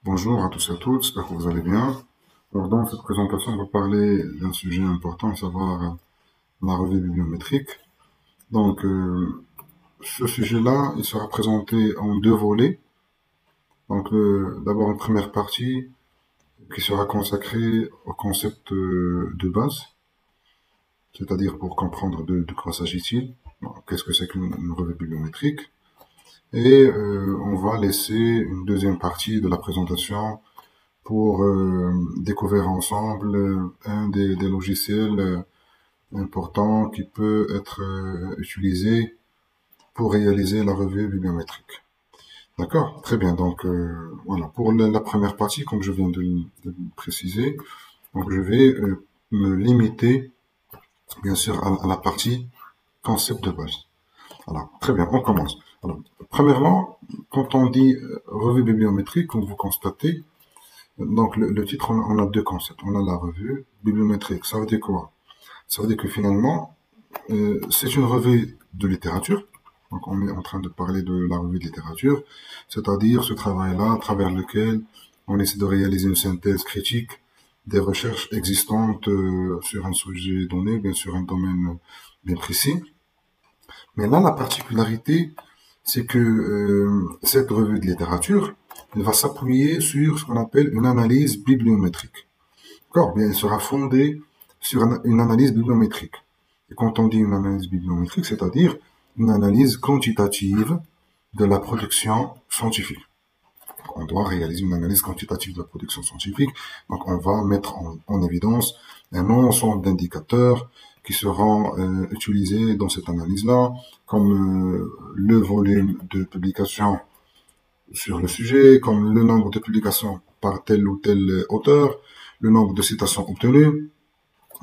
Bonjour à tous et à toutes, j'espère que vous allez bien. Alors, dans cette présentation, on va parler d'un sujet important, à savoir la revue bibliométrique. Donc, ce sujet-là, il sera présenté en deux volets. Donc, d'abord une première partie qui sera consacrée au concept de base, c'est-à-dire pour comprendre de quoi s'agit-il, qu'est-ce que c'est qu'une revue bibliométrique. Et on va laisser une deuxième partie de la présentation pour découvrir ensemble un des logiciels importants qui peut être utilisé pour réaliser la revue bibliométrique. D'accord? Très bien. Donc voilà, pour la première partie, comme je viens de le préciser, donc je vais me limiter bien sûr à la partie concept de base. Alors, très bien, on commence. Alors, premièrement, quand on dit revue bibliométrique, comme vous constatez, donc le titre, on a deux concepts. On a la revue bibliométrique. Ça veut dire quoi? Ça veut dire que finalement, c'est une revue de littérature. Donc on est en train de parler de la revue de littérature, c'est-à-dire ce travail-là à travers lequel on essaie de réaliser une synthèse critique des recherches existantes sur un sujet donné, bien sûr un domaine bien précis. Mais là, la particularité, c'est que cette revue de littérature, elle va s'appuyer sur ce qu'on appelle une analyse bibliométrique. D'accord? Bien, elle sera fondée sur une analyse bibliométrique. Et quand on dit une analyse bibliométrique, c'est-à-dire une analyse quantitative de la production scientifique. Donc, on doit réaliser une analyse quantitative de la production scientifique. Donc, on va mettre en évidence un ensemble d'indicateurs qui seront utilisés dans cette analyse-là, comme le volume de publications sur le sujet, comme le nombre de publications par tel ou tel auteur, le nombre de citations obtenues.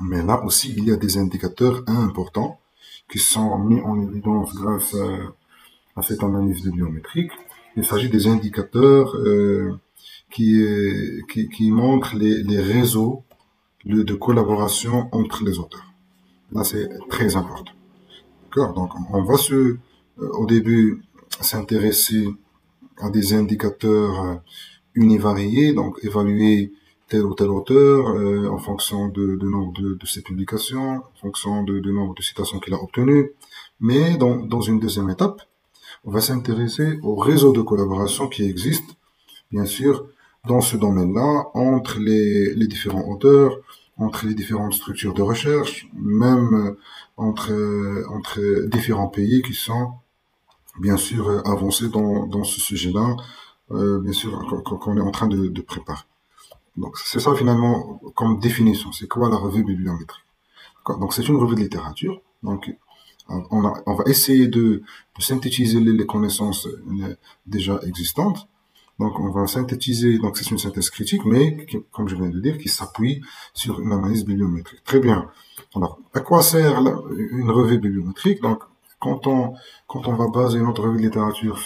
Mais là aussi, il y a des indicateurs importants qui sont mis en évidence grâce à cette analyse bibliométrique. Il s'agit des indicateurs qui montrent les réseaux de collaboration entre les auteurs. Là, c'est très important. D'accord? Donc, on va au début s'intéresser à des indicateurs univariés, donc évaluer tel ou tel auteur en fonction de nombre de ses publications, en fonction de nombre de citations qu'il a obtenues. Mais dans une deuxième étape, on va s'intéresser au réseau de collaboration qui existe, bien sûr, dans ce domaine-là, entre les différents auteurs, entre les différentes structures de recherche, même entre différents pays qui sont, bien sûr, avancés dans ce sujet-là, bien sûr, qu'on est en train de préparer. Donc, c'est ça finalement comme définition. C'est quoi la revue bibliométrique? Donc, c'est une revue de littérature. Donc, on va essayer de synthétiser les connaissances déjà existantes. Donc, on va synthétiser, donc c'est une synthèse critique, mais comme je viens de dire, qui s'appuie sur une analyse bibliométrique. Très bien. Alors, à quoi sert une revue bibliométrique? Donc, quand on va baser notre revue de littérature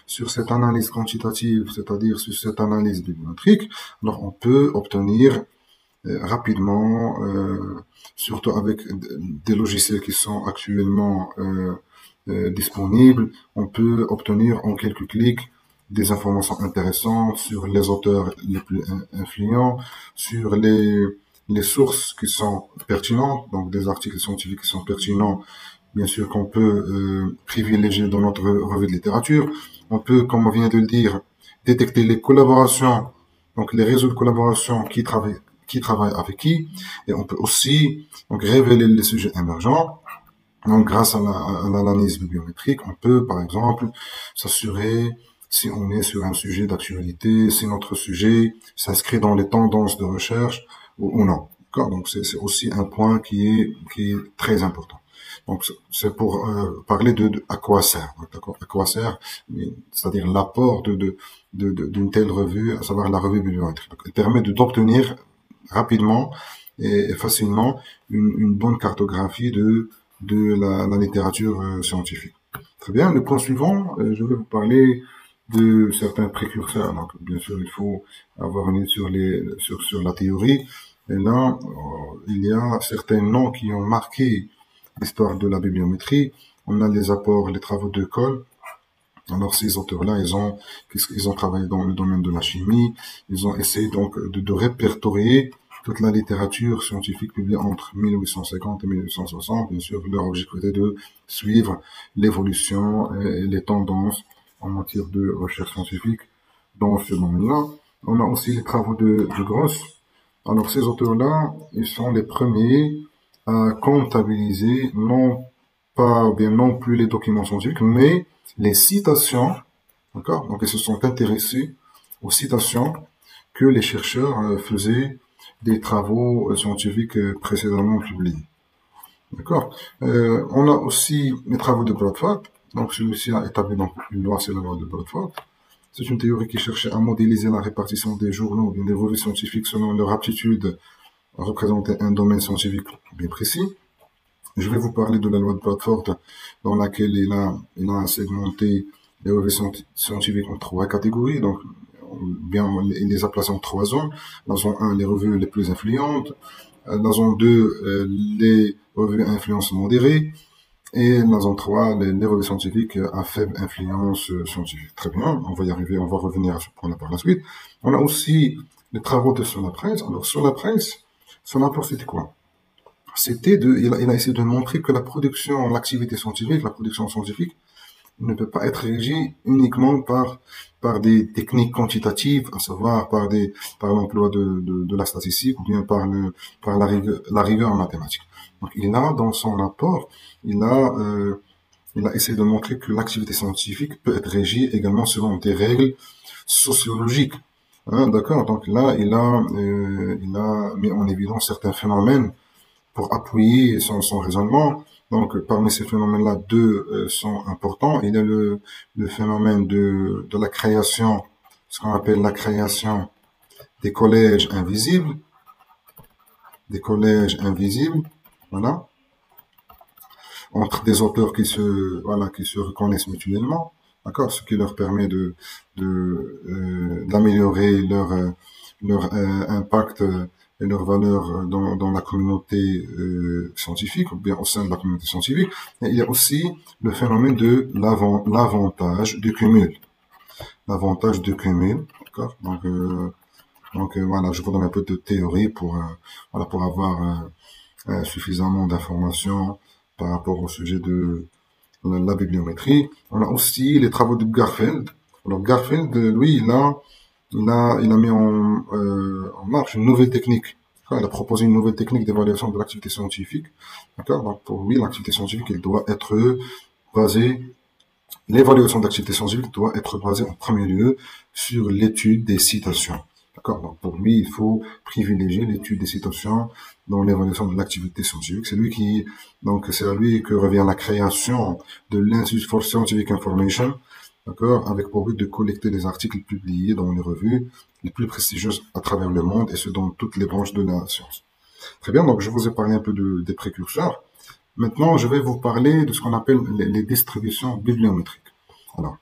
sur cette analyse quantitative, c'est-à-dire sur cette analyse bibliométrique, alors on peut obtenir rapidement, surtout avec des logiciels qui sont actuellement disponibles, on peut obtenir en quelques clics des informations intéressantes sur les auteurs les plus influents, sur les sources qui sont pertinentes, donc des articles scientifiques qui sont pertinents, bien sûr qu'on peut privilégier dans notre revue de littérature. On peut, comme on vient de le dire, détecter les collaborations, donc les réseaux de collaboration qui travaille avec qui, et on peut aussi donc révéler les sujets émergents. Donc, grâce à l'analyse bibliométrique, on peut, par exemple, s'assurer si on est sur un sujet d'actualité, si notre sujet s'inscrit dans les tendances de recherche ou non. D'accord? Donc, c'est aussi un point qui est très important. Donc, c'est pour parler de à quoi sert. D'accord? À quoi sert, c'est-à-dire l'apport d'une telle revue, à savoir la revue bibliométrique. Donc, elle permet d'obtenir rapidement et facilement une bonne cartographie de la littérature scientifique. Très bien. Le point suivant, je vais vous parler de certains précurseurs. Donc, bien sûr, il faut avoir une idée sur la théorie. Et là, il y a certains noms qui ont marqué l'histoire de la bibliométrie. On a les apports, les travaux de Cole Alors ces auteurs-là, ils ont travaillé dans le domaine de la chimie, ils ont essayé donc de répertorier toute la littérature scientifique publiée entre 1850 et 1860. Bien sûr, leur objectif était de suivre l'évolution et les tendances en matière de recherche scientifique dans ce domaine-là. On a aussi les travaux de Gross. Alors ces auteurs-là, ils sont les premiers à comptabiliser non plus les documents scientifiques, mais les citations, d'accord? Donc ils se sont intéressés aux citations que les chercheurs faisaient des travaux scientifiques précédemment publiés. D'accord. On a aussi les travaux de Bradford. Donc celui-ci a établi donc une loi, c'est la loi de Bradford. C'est une théorie qui cherchait à modéliser la répartition des journaux ou des revues scientifiques selon leur aptitude à représenter un domaine scientifique bien précis. Je vais vous parler de la loi de Bradford, dans laquelle il a segmenté les revues scientifiques en trois catégories. Donc, bien, il les a placées en trois zones. La zone 1, les revues les plus influentes. La zone 2, les revues à influence modérée. Et la zone 3, les revues scientifiques à faible influence scientifique. Très bien, on va y arriver, on va revenir à ce point-là par la suite. On a aussi les travaux de Sur la presse. Alors, Sur la presse, son apport, c'était quoi? Il a essayé de montrer que l'activité scientifique, la production scientifique, ne peut pas être régie uniquement par des techniques quantitatives, à savoir par l'emploi de la statistique ou bien par la rigueur en mathématiques. Donc, dans son rapport, il a essayé de montrer que l'activité scientifique peut être régie également selon des règles sociologiques. Hein, d'accord? Donc là, il a mis en évidence certains phénomènes pour appuyer son raisonnement. Donc, parmi ces phénomènes-là, deux sont importants. Il y a le phénomène de la création, ce qu'on appelle la création des collèges invisibles. Des collèges invisibles, voilà, entre des auteurs qui se reconnaissent mutuellement, d'accord, ce qui leur permet d'améliorer leur impact et leur valeur dans la communauté scientifique, ou bien au sein de la communauté scientifique. Et il y a aussi le phénomène de l'avantage du cumul. L'avantage du cumul, d'accord. Donc voilà, je vous donne un peu de théorie pour avoir suffisamment d'informations par rapport au sujet de la bibliométrie. On a aussi les travaux de Garfield. Alors Garfield, lui, il a mis en marche une nouvelle technique. Il a proposé une nouvelle technique d'évaluation de l'activité scientifique. D'accord? Donc pour lui, l'activité scientifique, l'évaluation d'activité scientifique doit être basée en premier lieu sur l'étude des citations. D'accord? Donc pour lui, il faut privilégier l'étude des citations dans l'évaluation de l'activité scientifique. C'est à lui que revient la création de l'Institute for Scientific Information, d'accord, avec pour but de collecter les articles publiés dans les revues les plus prestigieuses à travers le monde, et ce dans toutes les branches de la science. Très bien, donc je vous ai parlé un peu des précurseurs. Maintenant, je vais vous parler de ce qu'on appelle les distributions bibliométriques. Alors,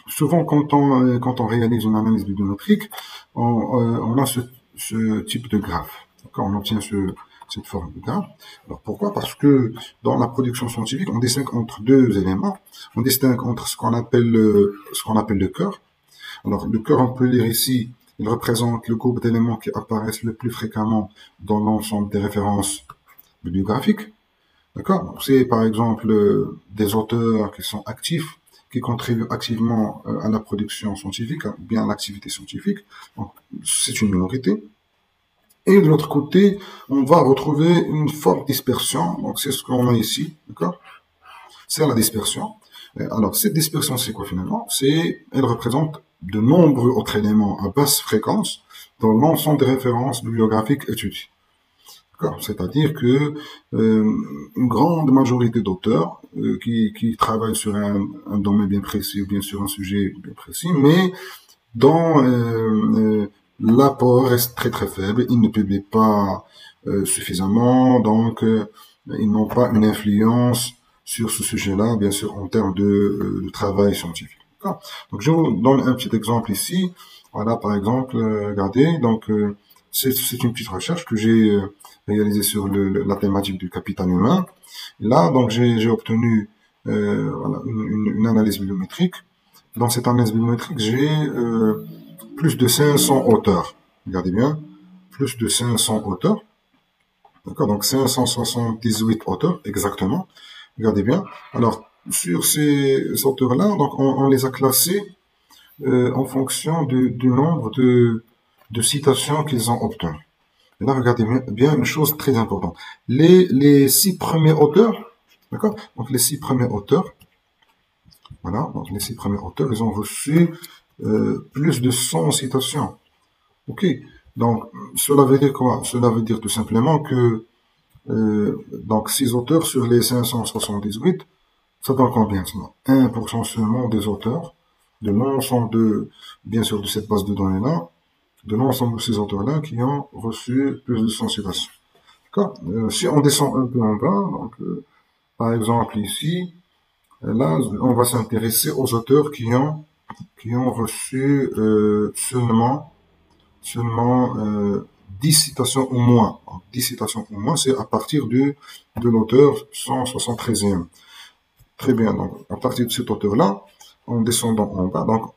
souvent, quand on réalise une analyse bibliométrique, on a ce type de graphe. D'accord, on obtient cette forme de graphe. Alors pourquoi? Parce que dans la production scientifique, on distingue entre deux éléments. On distingue entre ce qu'on appelle le cœur. Alors le cœur, on peut lire ici, il représente le groupe d'éléments qui apparaissent le plus fréquemment dans l'ensemble des références bibliographiques. D'accord? C'est par exemple des auteurs qui sont actifs, qui contribuent activement à la production scientifique, ou bien à l'activité scientifique. Donc, c'est une minorité. Et de l'autre côté, on va retrouver une forte dispersion. Donc, c'est ce qu'on a ici. D'accord? C'est la dispersion. Alors, cette dispersion, c'est quoi finalement? Elle représente de nombreux autres éléments à basse fréquence dans l'ensemble des références bibliographiques étudiées. C'est-à-dire que une grande majorité d'auteurs qui travaillent sur un domaine bien précis ou bien sur un sujet bien précis, mais dont l'apport reste très très faible, ils ne publient pas suffisamment, donc ils n'ont pas une influence sur ce sujet-là, bien sûr, en termes de travail scientifique. Donc je vous donne un petit exemple ici. Voilà, par exemple, regardez, donc c'est une petite recherche que j'ai réalisée sur la thématique du capital humain. Là, donc, j'ai obtenu une analyse bibliométrique dans cette analyse bibliométrique, j'ai plus de 500 auteurs. Regardez bien, plus de 500 auteurs. D'accord, donc 578 auteurs exactement. Regardez bien. Alors, sur ces auteurs-là, donc on les a classés en fonction du nombre de citations qu'ils ont obtenues. Et là, regardez bien une chose très importante. Les 6 premiers auteurs, d'accord? Donc les 6 premiers auteurs, voilà, donc les 6 premiers auteurs, ils ont reçu plus de 100 citations. Ok, donc cela veut dire quoi? Cela veut dire tout simplement que donc 6 auteurs sur les 578, ça donne combien? 1% seulement des auteurs de l'ensemble bien sûr, de cette base de données-là, de l'ensemble de ces auteurs-là qui ont reçu plus de 100 citations. D'accord? Si on descend un peu en bas, donc par exemple ici, là, on va s'intéresser aux auteurs qui ont reçu seulement 10 citations ou moins. Donc, 10 citations ou moins, c'est à partir de l'auteur 173e. Très bien, donc à partir de cet auteur-là, en descendant en bas, donc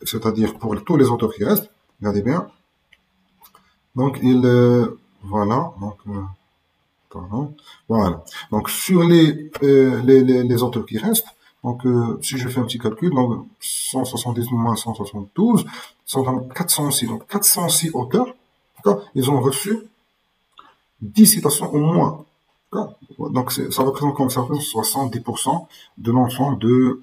c'est-à-dire pour tous les auteurs qui restent, regardez bien. Donc voilà, donc pardon, voilà. Donc sur les auteurs qui restent, donc si je fais un petit calcul, donc 170 moins 172, ça donne 406. Donc 406 auteurs, ils ont reçu 10 citations au moins. Donc ça représente comme ça 70% de l'ensemble de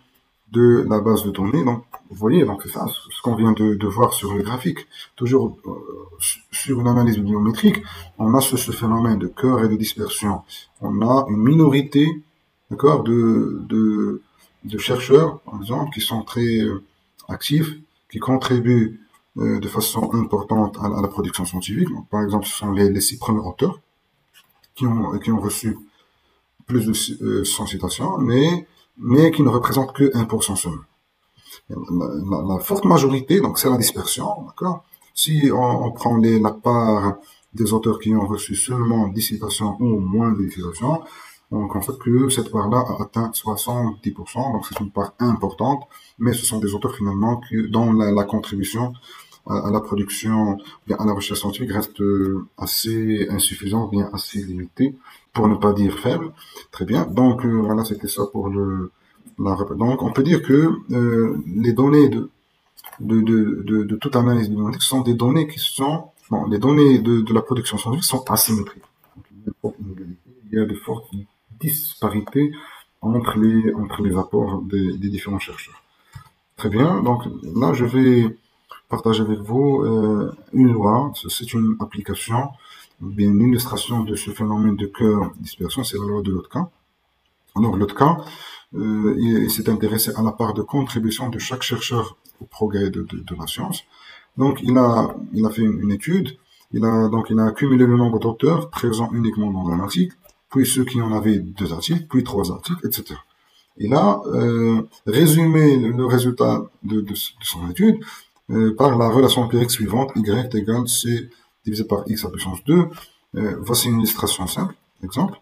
la base de données. Donc vous voyez, donc ça, ce qu'on vient de voir sur le graphique. Toujours sur une analyse bibliométrique, on a ce phénomène de cœur et de dispersion. On a une minorité, d'accord, de chercheurs, par exemple, qui sont très actifs, qui contribuent de façon importante à la production scientifique. Donc, par exemple, ce sont les 6 premiers auteurs qui ont reçu plus de 100 citations, mais qui ne représentent que 1% seulement. La forte majorité, donc c'est la dispersion, d'accord? Si on prend la part des auteurs qui ont reçu seulement 10 citations ou moins de 10 citations, on constate que cette part-là a atteint 70%, donc c'est une part importante, mais ce sont des auteurs finalement dont la contribution à la production, bien à la recherche scientifique reste assez insuffisante, bien assez limitée, pour ne pas dire faible. Très bien. Donc voilà, c'était ça pour donc on peut dire que les données de toute analyse bibliométrique sont des données qui sont, bon, les données de la production scientifique sont asymétriques. Donc, il y a de fortes disparités entre les apports des différents chercheurs. Très bien. Donc là, je vais partager avec vous une loi. C'est une application, bien une illustration de ce phénomène de cœur-dispersion. C'est la loi de Lotka. Alors Lotka, il s'est intéressé à la part de contribution de chaque chercheur au progrès de la science. Donc il a fait une étude. Il a accumulé le nombre d'auteurs présents uniquement dans un article, puis ceux qui en avaient 2 articles, puis 3 articles, etc. Il a résumé le résultat de son étude par la relation empirique suivante, y égale c divisé par x à puissance 2. Voici une illustration simple, exemple.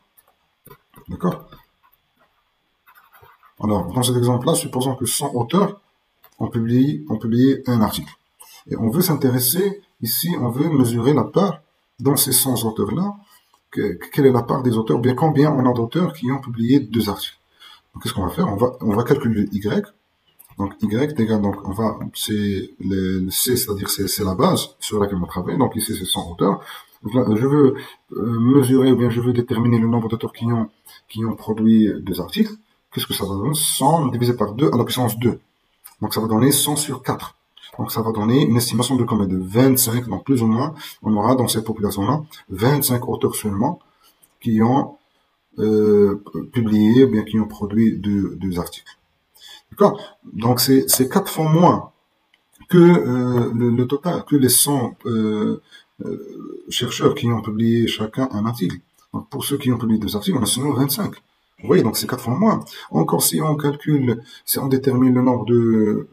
D'accord? Alors, dans cet exemple-là, supposons que 100 auteurs ont publié un article. Et on veut s'intéresser, ici, on veut mesurer la part dans ces 100 auteurs-là, quelle est la part des auteurs, ou bien combien on a d'auteurs qui ont publié 2 articles. Donc, qu'est-ce qu'on va faire? On va calculer y. Donc, y égale, donc, c'est le c, c'est-à-dire c'est la base sur laquelle on va travailler. Donc, ici, c'est 100 auteurs. Donc là, je veux mesurer, ou bien je veux déterminer le nombre d'auteurs qui ont produit 2 articles. Qu'est-ce que ça va donner? 100 divisé par 2 à la puissance 2. Donc, ça va donner 100 sur 4. Donc, ça va donner une estimation de combien? De 25. Donc, plus ou moins, on aura dans cette population-là 25 auteurs seulement qui ont publié, ou bien qui ont produit 2 articles. D'accord? Donc, c'est 4 fois moins que le total, que les 100 chercheurs qui ont publié chacun un article. Donc, pour ceux qui ont publié 2 articles, on a seulement 25. Vous voyez, donc c'est 4 fois moins. Encore, si on calcule, si on détermine le nombre de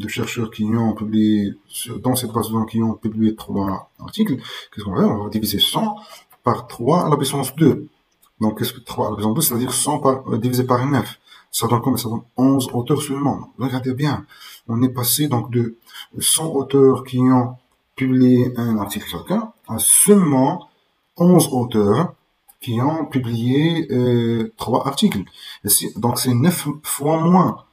chercheurs qui ont publié, dans cette base de données, qui ont publié 3 articles, qu'est-ce qu'on va faire? On va diviser 100 par 3 à la puissance 2. Donc, qu'est-ce que 3 à la puissance 2? C'est-à-dire 100 divisé par 9. Ça donne combien? Ça donne 11 auteurs seulement. Regardez bien. On est passé donc de 100 auteurs qui ont publié un article chacun à seulement 11 auteurs qui ont publié 3 articles. Donc c'est 9 fois moins.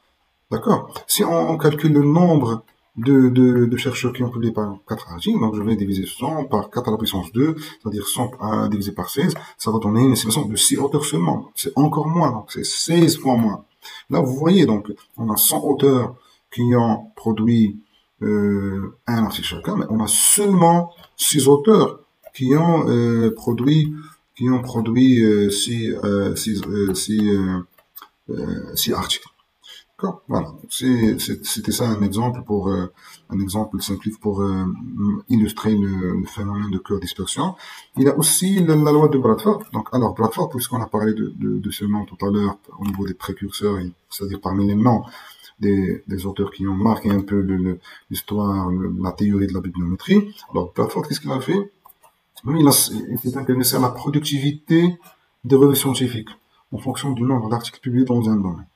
D'accord? Si on calcule le nombre de chercheurs qui ont publié par 4 articles, donc je vais diviser 100 par 4 à la puissance 2, c'est-à-dire 100 divisé par 16, ça va donner une estimation de 6 auteurs seulement. C'est encore moins, donc c'est 16 fois moins. Là, vous voyez, donc, on a 100 auteurs qui ont produit un article chacun, mais on a seulement 6 auteurs qui ont produit 6 articles. D'accord. Voilà. C'était ça un exemple un exemple simplifié pour illustrer le phénomène de cœur-dispersion. Il y a aussi la loi de Bradford. Donc, alors Bradford, puisqu'on a parlé de ce nom tout à l'heure au niveau des précurseurs, c'est-à-dire parmi les noms des auteurs qui ont marqué un peu l'histoire, la théorie de la bibliométrie. Alors Bradford, qu'est-ce qu'il a fait? Lui, il s'est intéressé à la productivité des revues scientifiques en fonction du nombre d'articles publiés dans un domaine.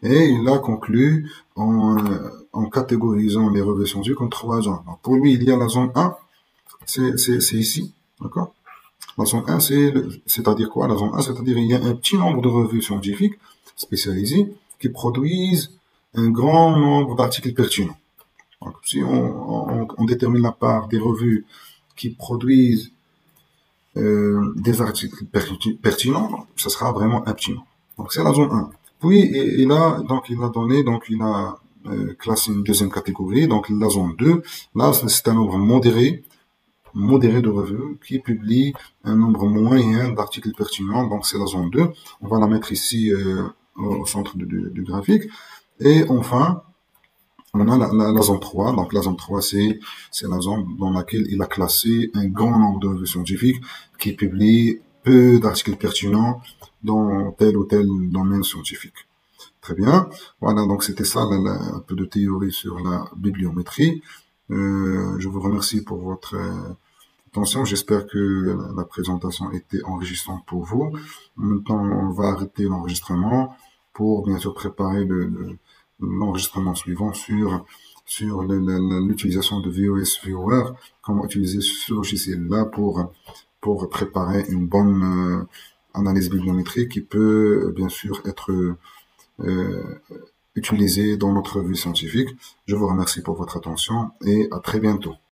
Et il a conclu en catégorisant les revues scientifiques en 3 zones. Donc, pour lui, il y a la zone 1, c'est ici, d'accord? La zone 1, c'est-à-dire quoi? La zone 1, c'est-à-dire il y a un petit nombre de revues scientifiques spécialisées qui produisent un grand nombre d'articles pertinents. Donc, si on détermine la part des revues qui produisent des articles pertinents, ça sera vraiment un petit nombre. Donc, c'est la zone 1. Puis, il a classé une deuxième catégorie, donc la zone 2. Là, c'est un nombre modéré de revues qui publie un nombre moyen d'articles pertinents, donc c'est la zone 2. On va la mettre ici au centre du graphique. Et enfin, on a la zone 3. Donc la zone 3, c'est la zone dans laquelle il a classé un grand nombre de revues scientifiques qui publient peu d'articles pertinents dans tel ou tel domaine scientifique. Très bien. Voilà, donc c'était ça, un peu de théorie sur la bibliométrie. Je vous remercie pour votre attention. J'espère que la présentation était enrichissante pour vous. Maintenant, on va arrêter l'enregistrement pour bien sûr préparer l'enregistrement suivant sur l'utilisation de VOS Viewer, comment utiliser ce logiciel-là pour préparer une bonne analyse bibliométrique qui peut bien sûr être utilisée dans notre revue scientifique. Je vous remercie pour votre attention et à très bientôt.